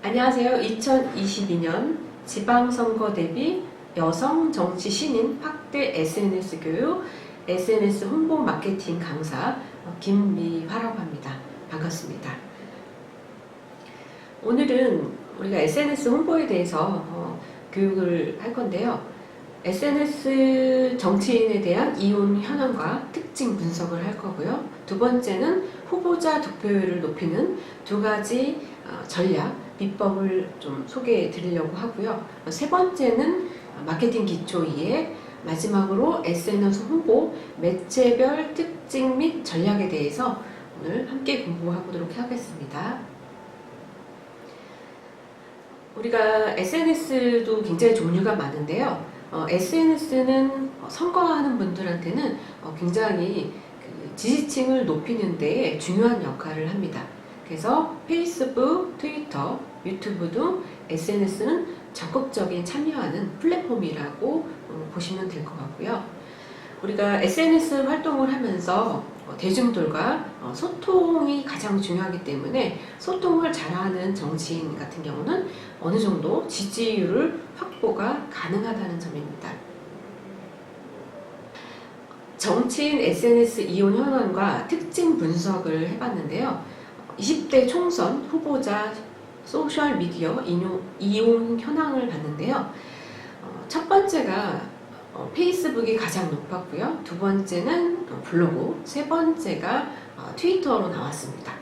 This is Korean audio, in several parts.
안녕하세요. 2022년 지방선거 대비 여성 정치 신인 확대 SNS 교육, SNS 홍보 마케팅 강사 김미화라고 합니다. 반갑습니다. 오늘은 우리가 SNS 홍보에 대해서 교육을 할 건데요. SNS 정치인에 대한 이용 현황과 특징 분석을 할 거고요. 두 번째는 후보자 득표율을 높이는 두 가지 전략, 비법을 좀 소개해 드리려고 하고요. 세 번째는 마케팅 기초 이해, 마지막으로 SNS 홍보, 매체별 특징 및 전략에 대해서 오늘 함께 공부해 보도록 하겠습니다. 우리가 SNS도 굉장히 종류가 많은데요. SNS는 선거하는 분들한테는 굉장히 지지층을 높이는 데 중요한 역할을 합니다. 그래서 페이스북, 트위터, 유튜브 등 SNS는 적극적인 참여하는 플랫폼이라고 보시면 될 것 같고요. 우리가 SNS 활동을 하면서 대중들과 소통이 가장 중요하기 때문에 소통을 잘하는 정치인 같은 경우는 어느 정도 지지율을 확보가 가능하다는 점입니다. 정치인 SNS 이용 현황과 특징 분석을 해봤는데요. 20대 총선 후보자 소셜미디어 이용 현황을 봤는데요. 첫 번째가 페이스북이 가장 높았고요. 두 번째는 블로그, 세 번째가 트위터로 나왔습니다.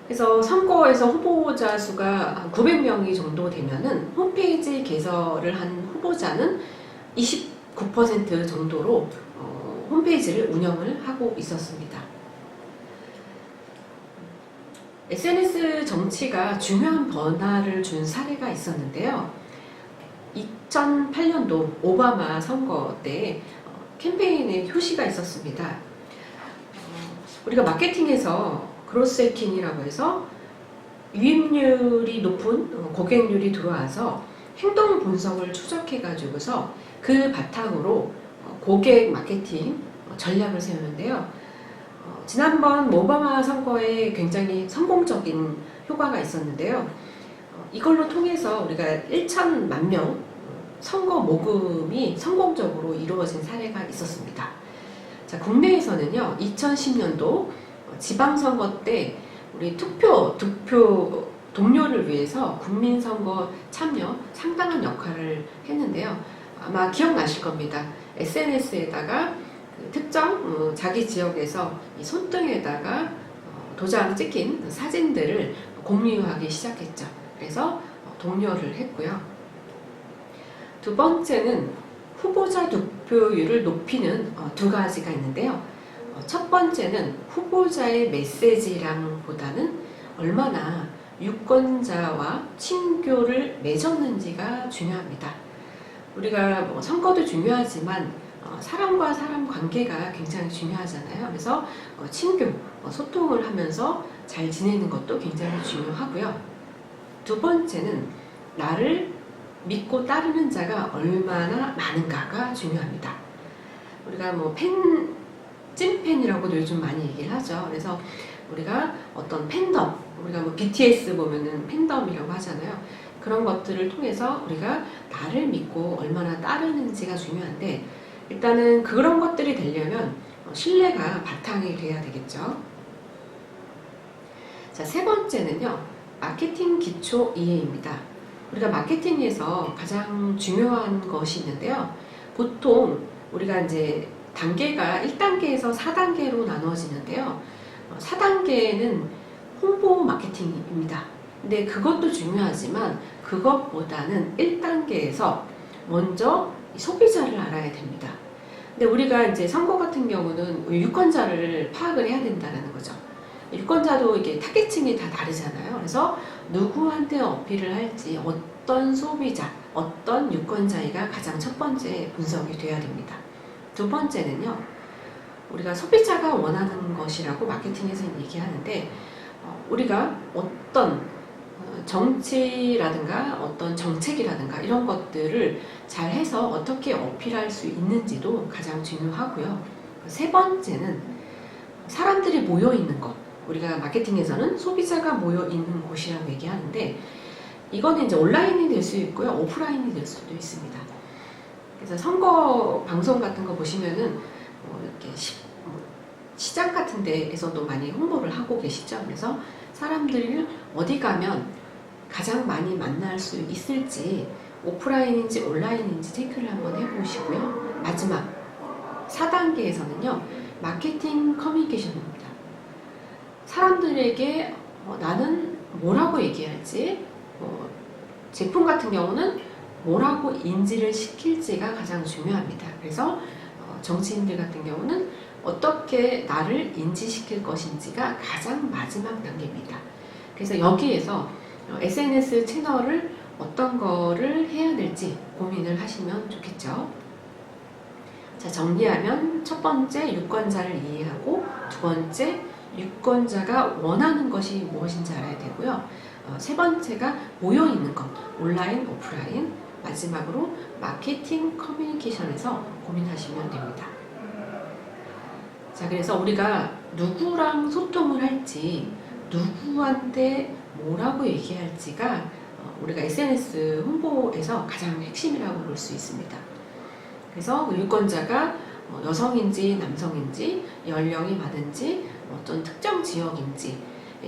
그래서 선거에서 후보자 수가 900명이 정도 되면은 홈페이지 개설을 한 후보자는 29% 정도로 홈페이지를 운영을 하고 있었습니다. SNS 정치가 중요한 변화를 준 사례가 있었는데요. 2008년도 오바마 선거 때 캠페인에 효시가 있었습니다. 우리가 마케팅에서 그로스 해킹이라고 해서 유입률이 높은 고객률이 들어와서 행동 분석을 추적해 가지고서 그 바탕으로 고객 마케팅 전략을 세우는데요. 지난번 오바마 선거에 굉장히 성공적인 효과가 있었는데요. 이걸로 통해서 우리가 1천만 명 선거 모금이 성공적으로 이루어진 사례가 있었습니다. 자, 국내에서는요, 2010년도 지방선거 때 우리 득표 동료를 위해서 국민선거 참여 상당한 역할을 했는데요. 아마 기억나실 겁니다. SNS에다가 특정 자기 지역에서 이 손등에다가 도장 찍힌 사진들을 공유하기 시작했죠. 그래서 독려를 했고요. 두 번째는 후보자 득표율을 높이는 두 가지가 있는데요. 첫 번째는 후보자의 메시지랑보다는 얼마나 유권자와 친교를 맺었는지가 중요합니다. 우리가 선거도 중요하지만 사람과 사람 관계가 굉장히 중요하잖아요. 그래서 친교, 소통을 하면서 잘 지내는 것도 굉장히 중요하고요. 두 번째는 나를 믿고 따르는 자가 얼마나 많은가가 중요합니다. 우리가 찐팬이라고도 요즘 많이 얘기를 하죠. 그래서 우리가 어떤 팬덤, 우리가 BTS 보면은 팬덤이라고 하잖아요. 그런 것들을 통해서 우리가 나를 믿고 얼마나 따르는지가 중요한데, 일단은 그런 것들이 되려면 신뢰가 바탕이 돼야 되겠죠. 자, 세 번째는요, 마케팅 기초 이해입니다. 우리가 마케팅에서 가장 중요한 것이 있는데요. 보통 우리가 이제 단계가 1단계에서 4단계로 나눠지는데요. 4단계는 홍보 마케팅입니다. 근데 그것도 중요하지만 그것보다는 1단계에서 먼저 소비자를 알아야 됩니다. 근데 우리가 이제 선거 같은 경우는 유권자를 파악을 해야 된다는 거죠. 유권자도 이게 타겟층이 다 다르잖아요. 그래서 누구한테 어필을 할지 어떤 소비자, 어떤 유권자가 가장 첫 번째 분석이 돼야 됩니다. 두 번째는요, 우리가 소비자가 원하는 것이라고 마케팅에서 얘기하는데, 우리가 어떤 정치라든가 어떤 정책이라든가 이런 것들을 잘 해서 어떻게 어필할 수 있는지도 가장 중요하고요. 세 번째는 사람들이 모여 있는 것. 우리가 마케팅에서는 소비자가 모여 있는 곳이라고 얘기하는데, 이거는 이제 온라인이 될 수 있고요, 오프라인이 될 수도 있습니다. 그래서 선거 방송 같은 거 보시면은 이렇게 시장 같은 데에서도 많이 홍보를 하고 계시죠. 그래서 사람들을 어디 가면 가장 많이 만날 수 있을지 오프라인인지 온라인인지 체크를 한번 해보시고요. 마지막 4단계에서는요, 마케팅 커뮤니케이션입니다. 사람들에게 나는 뭐라고 얘기할지, 제품 같은 경우는 뭐라고 인지를 시킬지가 가장 중요합니다. 그래서 정치인들 같은 경우는 어떻게 나를 인지시킬 것인지가 가장 마지막 단계입니다. 그래서 여기에서 SNS 채널을 어떤 거를 해야 될지 고민을 하시면 좋겠죠. 자, 정리하면 첫 번째, 유권자를 이해하고, 두 번째, 유권자가 원하는 것이 무엇인지 알아야 되고요. 세 번째가 모여있는 것, 온라인, 오프라인. 마지막으로 마케팅 커뮤니케이션에서 고민하시면 됩니다. 자, 그래서 우리가 누구랑 소통을 할지, 누구한테 뭐라고 얘기할지가 우리가 SNS 홍보에서 가장 핵심이라고 볼 수 있습니다. 그래서 유권자가 여성인지 남성인지, 연령이 많은지, 어떤 특정 지역인지,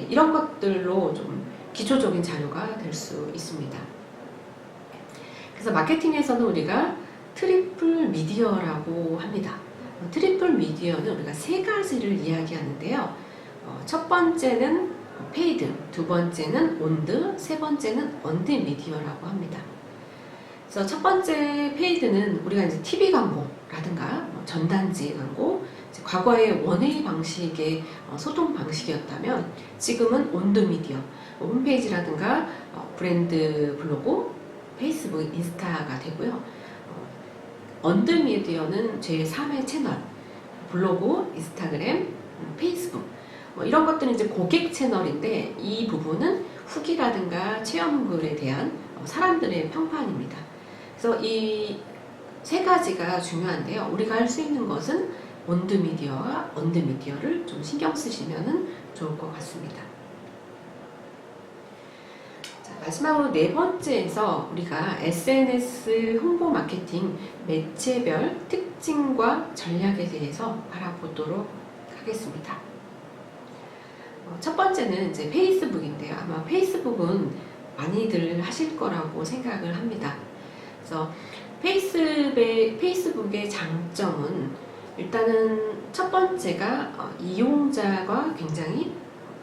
이런 것들로 좀 기초적인 자료가 될 수 있습니다. 그래서 마케팅에서는 우리가 트리플 미디어라고 합니다. 트리플 미디어는 우리가 세 가지를 이야기하는데요. 첫 번째는 페이드, 두 번째는 온드, 세 번째는 언드 미디어라고 합니다. 그래서 첫 번째 페이드는 우리가 이제 TV 광고라든가 전단지 광고, 과거의 원웨이 방식의 소통 방식이었다면 지금은 온드 미디어, 홈페이지라든가 브랜드 블로그, 페이스북, 인스타가 되고요. 언드 미디어는 제3의 채널, 블로그, 인스타그램, 페이스북, 이런 것들은 이제 고객 채널인데, 이 부분은 후기라든가 체험글에 대한 사람들의 평판입니다. 그래서 이 세 가지가 중요한데요. 우리가 할 수 있는 것은 온드 미디어와 언드 미디어를 좀 신경 쓰시면 좋을 것 같습니다. 자, 마지막으로 네 번째에서 우리가 SNS 홍보 마케팅 매체별 특징과 전략에 대해서 알아보도록 하겠습니다. 첫 번째는 이제 페이스북인데요. 아마 페이스북은 많이들 하실 거라고 생각을 합니다. 그래서 페이스북의 장점은 일단은 첫 번째가 이용자가 굉장히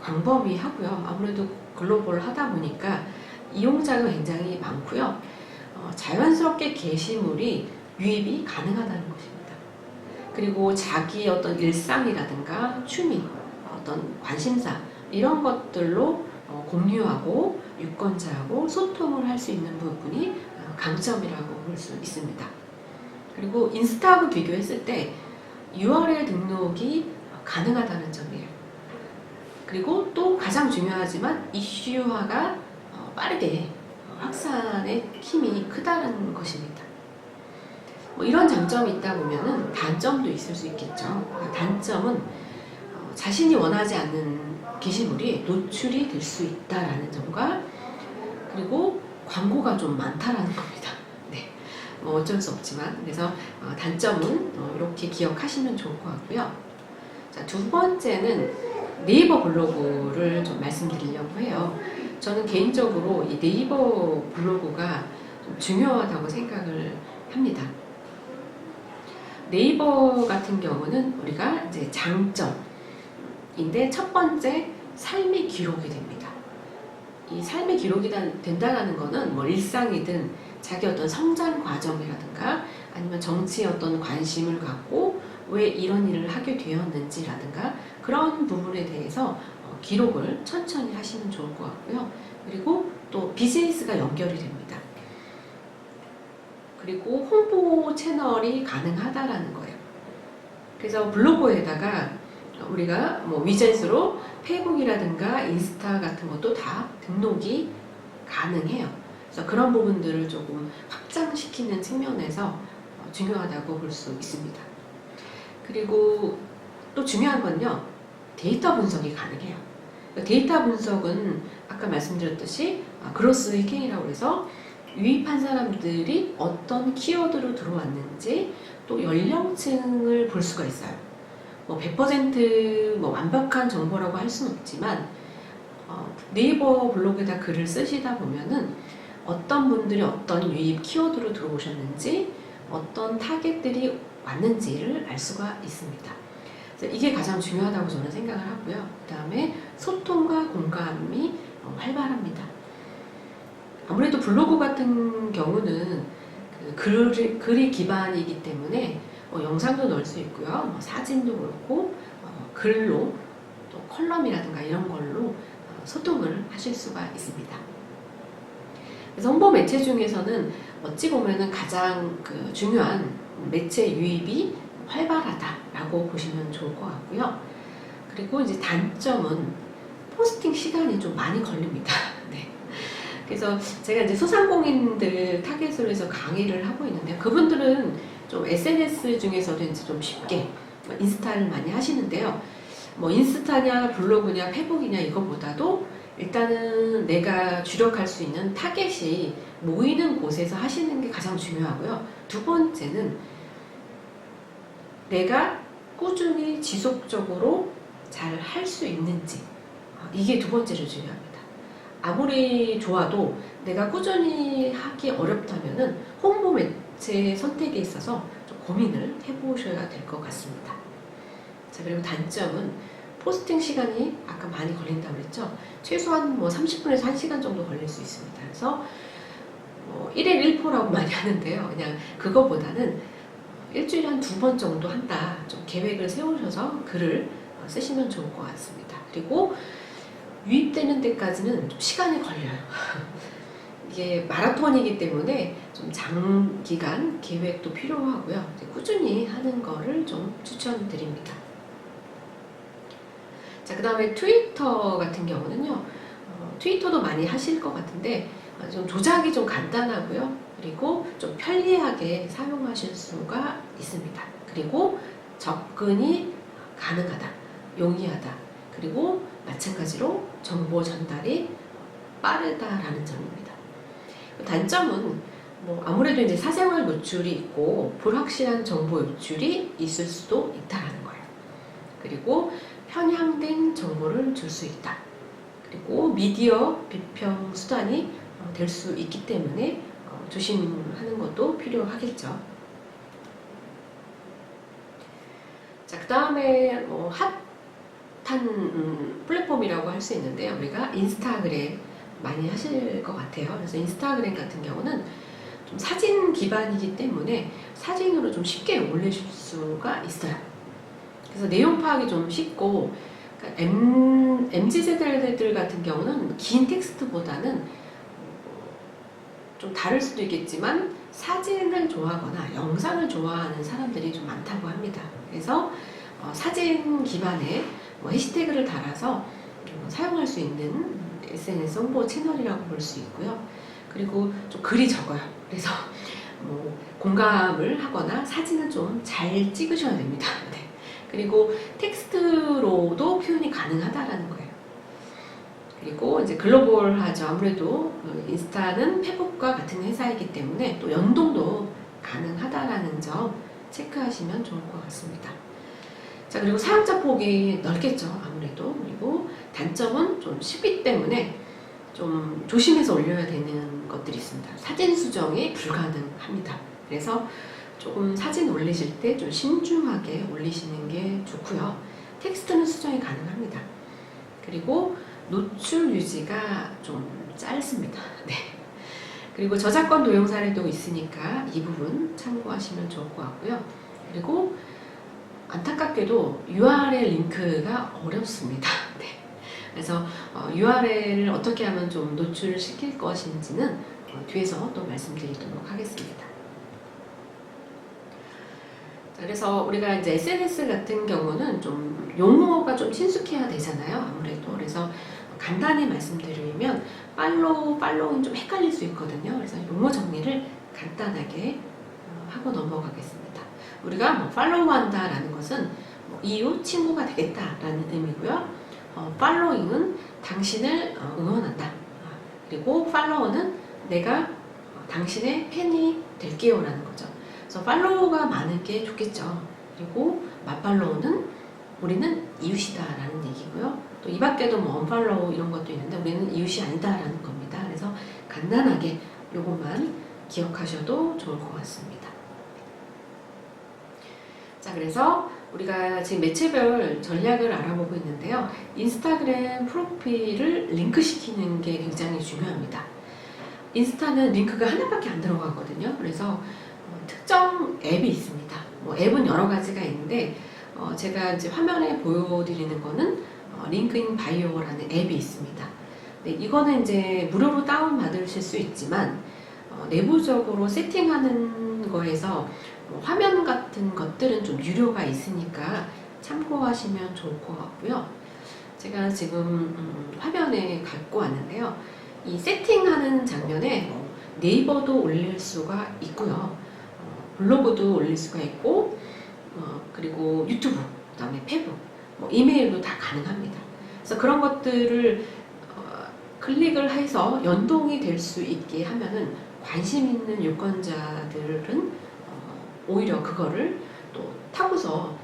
광범위하고요. 아무래도 글로벌하다 보니까 이용자가 굉장히 많고요. 자연스럽게 게시물이 유입이 가능하다는 것입니다. 그리고 자기 어떤 일상이라든가 취미, 어떤 관심사, 이런 것들로 공유하고 유권자하고 소통을 할 수 있는 부분이 강점이라고 볼 수 있습니다. 그리고 인스타하고 비교했을 때 URL 등록이 가능하다는 점이에요. 그리고 또 가장 중요하지만 이슈화가 빠르게 확산의 힘이 크다는 것입니다. 이런 장점이 있다 보면은 단점도 있을 수 있겠죠. 단점은 자신이 원하지 않는 게시물이 노출이 될 수 있다라는 점과, 그리고 광고가 좀 많다라는 겁니다. 네, 어쩔 수 없지만, 그래서 단점은 이렇게 기억하시면 좋을 것 같고요. 자, 두 번째는 네이버 블로그를 좀 말씀드리려고 해요. 저는 개인적으로 이 네이버 블로그가 좀 중요하다고 생각을 합니다. 네이버 같은 경우는 우리가 이제 장점인데, 첫 번째, 삶의 기록이 됩니다. 이 삶의 기록이 된다는 거는 뭐 일상이든 자기 어떤 성장 과정이라든가, 아니면 정치에 어떤 관심을 갖고 왜 이런 일을 하게 되었는지라든가, 그런 부분에 대해서 기록을 천천히 하시면 좋을 것 같고요. 그리고 또 비즈니스가 연결이 됩니다. 그리고 홍보 채널이 가능하다라는 거예요. 그래서 블로그에다가 우리가 뭐 위젯으로 페이북이라든가 인스타 같은 것도 다 등록이 가능해요. 그래서 그런 부분들을 조금 확장시키는 측면에서 중요하다고 볼 수 있습니다. 그리고 또 중요한 건요, 데이터 분석이 가능해요. 데이터 분석은 아까 말씀드렸듯이 그로스 해킹이라고 해서 유입한 사람들이 어떤 키워드로 들어왔는지 또 연령층을 볼 수가 있어요. 뭐 100% 완벽한 정보라고 할 수는 없지만 네이버 블로그에다 글을 쓰시다 보면은 어떤 분들이 어떤 유입 키워드로 들어오셨는지 어떤 타겟들이 왔는지를 알 수가 있습니다. 그래서 이게 가장 중요하다고 저는 생각을 하고요. 그 다음에 소통과 공감이 활발합니다. 아무래도 블로그 같은 경우는 글이 기반이기 때문에 영상도 넣을 수 있고요. 사진도 그렇고 글로 또 컬럼이라든가 이런 걸로 소통을 하실 수가 있습니다. 그래서 홍보 매체 중에서는 어찌 보면은 가장 중요한 매체 유입이 활발하다라고 보시면 좋을 것 같고요. 그리고 이제 단점은 포스팅 시간이 좀 많이 걸립니다. 네. 그래서 제가 이제 소상공인들 타겟으로 해서 강의를 하고 있는데 그분들은 좀 SNS 중에서도 이제 좀 쉽게 인스타를 많이 하시는데요. 뭐 인스타냐 블로그냐 페북이냐 이거보다도 일단은 내가 주력할 수 있는 타겟이 모이는 곳에서 하시는 게 가장 중요하고요. 두 번째는 내가 꾸준히 지속적으로 잘 할 수 있는지 이게 두 번째로 중요합니다. 아무리 좋아도 내가 꾸준히 하기 어렵다면은 홍보 매체 선택에 있어서 좀 고민을 해보셔야 될 것 같습니다. 자, 그리고 단점은 포스팅 시간이 아까 많이 걸린다고 그랬죠. 최소한 30분에서 1시간 정도 걸릴 수 있습니다. 그래서 1일 1포라고 많이 하는데요. 그냥 그거보다는 일주일에 한 2번 정도 한다. 좀 계획을 세우셔서 글을 쓰시면 좋을 것 같습니다. 그리고 유입되는 데까지는 좀 시간이 걸려요. 이게 마라톤이기 때문에 좀 장기간 계획도 필요하고요. 꾸준히 하는 거를 좀 추천드립니다. 자, 그 다음에 트위터 같은 경우는요. 트위터도 많이 하실 것 같은데 좀 조작이 좀 간단하고요. 그리고 좀 편리하게 사용하실 수가 있습니다. 그리고 접근이 가능하다, 용이하다. 그리고 마찬가지로 정보 전달이 빠르다라는 점입니다. 단점은 아무래도 이제 사생활 노출이 있고 불확실한 정보 유출이 있을 수도 있다라는 거예요. 그리고 편향된 정보를 줄 수 있다. 그리고 미디어 비평 수단이 될 수 있기 때문에 조심하는 것도 필요하겠죠. 자, 그 다음에 핫한 플랫폼이라고 할 수 있는데요. 우리가 인스타그램 많이 하실 것 같아요. 그래서 인스타그램 같은 경우는 좀 사진 기반이기 때문에 사진으로 좀 쉽게 올리실 수가 있어요. 그래서 내용 파악이 좀 쉽고, 그러니까 MZ세대들 같은 경우는 긴 텍스트보다는 좀 다를 수도 있겠지만 사진을 좋아하거나 영상을 좋아하는 사람들이 좀 많다고 합니다. 그래서 사진 기반의 해시태그를 달아서 사용할 수 있는 SNS 홍보 채널이라고 볼 수 있고요. 그리고 좀 글이 적어요. 그래서 공감을 하거나 사진을 좀 잘 찍으셔야 됩니다. 네. 그리고 텍스트로도 표현이 가능하다라는 거예요. 그리고 이제 글로벌하죠. 아무래도 인스타는 페북과 같은 회사이기 때문에 또 연동도 가능하다라는 점 체크하시면 좋을 것 같습니다. 자, 그리고 사용자 폭이 넓겠죠. 아무래도. 그리고 단점은 좀 쉽기 때문에 좀 조심해서 올려야 되는 것들이 있습니다. 사진 수정이 불가능합니다. 그래서 조금 사진 올리실 때 좀 신중하게 올리시는 게 좋고요. 텍스트는 수정이 가능합니다. 그리고 노출 유지가 좀 짧습니다. 네. 그리고 저작권 도용 사례도 있으니까 이 부분 참고하시면 좋을 것 같고요. 그리고 안타깝게도 URL 링크가 어렵습니다. 네. 그래서 URL을 어떻게 하면 좀 노출시킬 것인지는 뒤에서 또 말씀드리도록 하겠습니다. 자, 그래서 우리가 이제 SNS 같은 경우는 좀 용어가 좀 친숙해야 되잖아요. 아무래도. 그래서 간단히 말씀드리면 팔로우는 좀 헷갈릴 수 있거든요. 그래서 용어 정리를 간단하게 하고 넘어가겠습니다. 우리가 팔로우한다라는 것은 이웃, 친구가 되겠다라는 의미고요. 팔로잉은 당신을 응원한다. 그리고 팔로워는 내가 당신의 팬이 될게요 라는 거죠. 그래서 팔로워가 많은 게 좋겠죠. 그리고 맞팔로우는 우리는 이웃이다 라는 얘기고요. 또 이 밖에도 뭐 언팔로우 이런 것도 있는데 우리는 이웃이 아니다 라는 겁니다. 그래서 간단하게 요것만 기억하셔도 좋을 것 같습니다. 자, 그래서 우리가 지금 매체별 전략을 알아보고 있는데요. 인스타그램 프로필을 링크시키는 게 굉장히 중요합니다. 인스타는 링크가 하나밖에 안 들어가거든요. 그래서 특정 앱이 있습니다. 뭐 앱은 여러 가지가 있는데 제가 이제 화면에 보여드리는 거는 링크인 바이오라는 앱이 있습니다. 네, 이거는 이제 무료로 다운받으실 수 있지만 내부적으로 세팅하는 거에서 화면 같은 것들은 좀 유료가 있으니까 참고하시면 좋을 것 같고요. 제가 지금 화면에 갖고 왔는데요. 이 세팅하는 장면에 네이버도 올릴 수가 있고요. 블로그도 올릴 수가 있고 그리고 유튜브, 그 다음에 페북, 이메일도 다 가능합니다. 그래서 그런 것들을 클릭을 해서 연동이 될 수 있게 하면은 관심 있는 유권자들은 오히려 그거를 또 타고서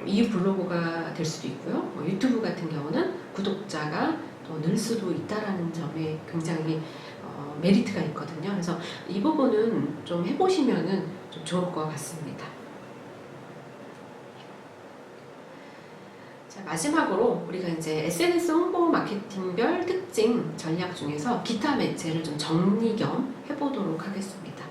이 블로그가 될 수도 있고요. 유튜브 같은 경우는 구독자가 더 늘 수도 있다라는 점에 굉장히 메리트가 있거든요. 그래서 이 부분은 좀 해보시면은 좀 좋을 것 같습니다. 자, 마지막으로 우리가 이제 SNS 홍보 마케팅별 특징 전략 중에서 기타 매체를 좀 정리 겸 해보도록 하겠습니다.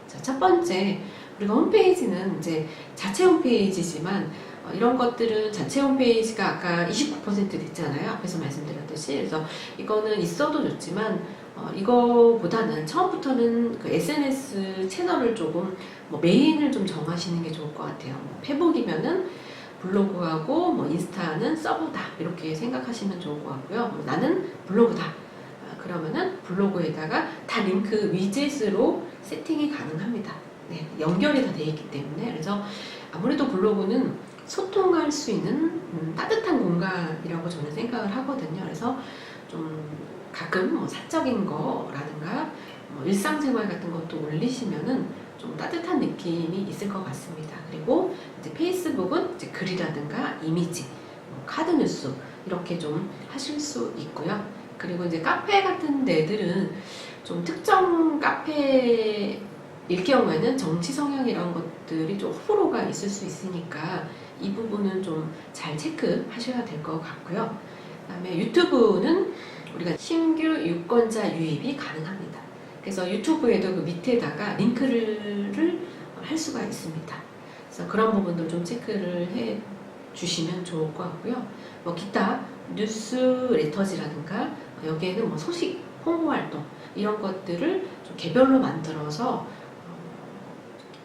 자, 첫 번째, 우리가 홈페이지는 이제 자체 홈페이지지만 이런 것들은 자체 홈페이지가 아까 29% 됐잖아요. 앞에서 말씀드렸듯이. 그래서 이거는 있어도 좋지만 이거보다는 처음부터는 그 SNS 채널을 조금 메인을 좀 정하시는 게 좋을 것 같아요. 페북이면은 블로그하고 인스타는 서브다 이렇게 생각하시면 좋을 것 같고요. 나는 블로그다. 그러면은 블로그에다가 다 링크 위젯으로 세팅이 가능합니다. 네, 연결이 다 되어 있기 때문에. 그래서 아무래도 블로그는 소통할 수 있는 따뜻한 공간이라고 저는 생각을 하거든요. 그래서 좀 가끔 사적인 거라든가 일상생활 같은 것도 올리시면은 좀 따뜻한 느낌이 있을 것 같습니다. 그리고 이제 페이스북은 이제 글이라든가 이미지, 카드 뉴스 이렇게 좀 하실 수 있고요. 그리고 이제 카페 같은 데들은 좀 특정 카페일 경우에는 정치 성향 이런 것들이 좀 호불호가 있을 수 있으니까 이 부분은 좀 잘 체크하셔야 될 것 같고요. 그다음에 유튜브는 우리가 신규 유권자 유입이 가능합니다. 그래서 유튜브에도 그 밑에다가 링크를 할 수가 있습니다. 그래서 그런 부분들 좀 체크를 해 주시면 좋을 것 같고요. 기타 뉴스레터지라든가 여기에는 소식, 홍보 활동 이런 것들을 좀 개별로 만들어서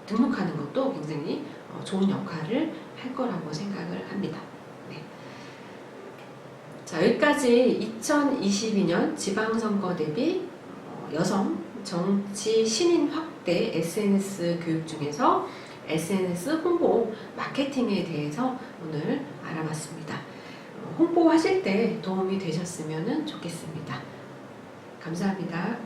등록하는 것도 굉장히 좋은 역할을 할 거라고 생각을 합니다. 네. 자, 여기까지 2022년 지방선거 대비 여성 정치 신인 확대 SNS 교육 중에서 SNS 홍보 마케팅에 대해서 오늘 알아봤습니다. 홍보하실 때 도움이 되셨으면 좋겠습니다. 감사합니다.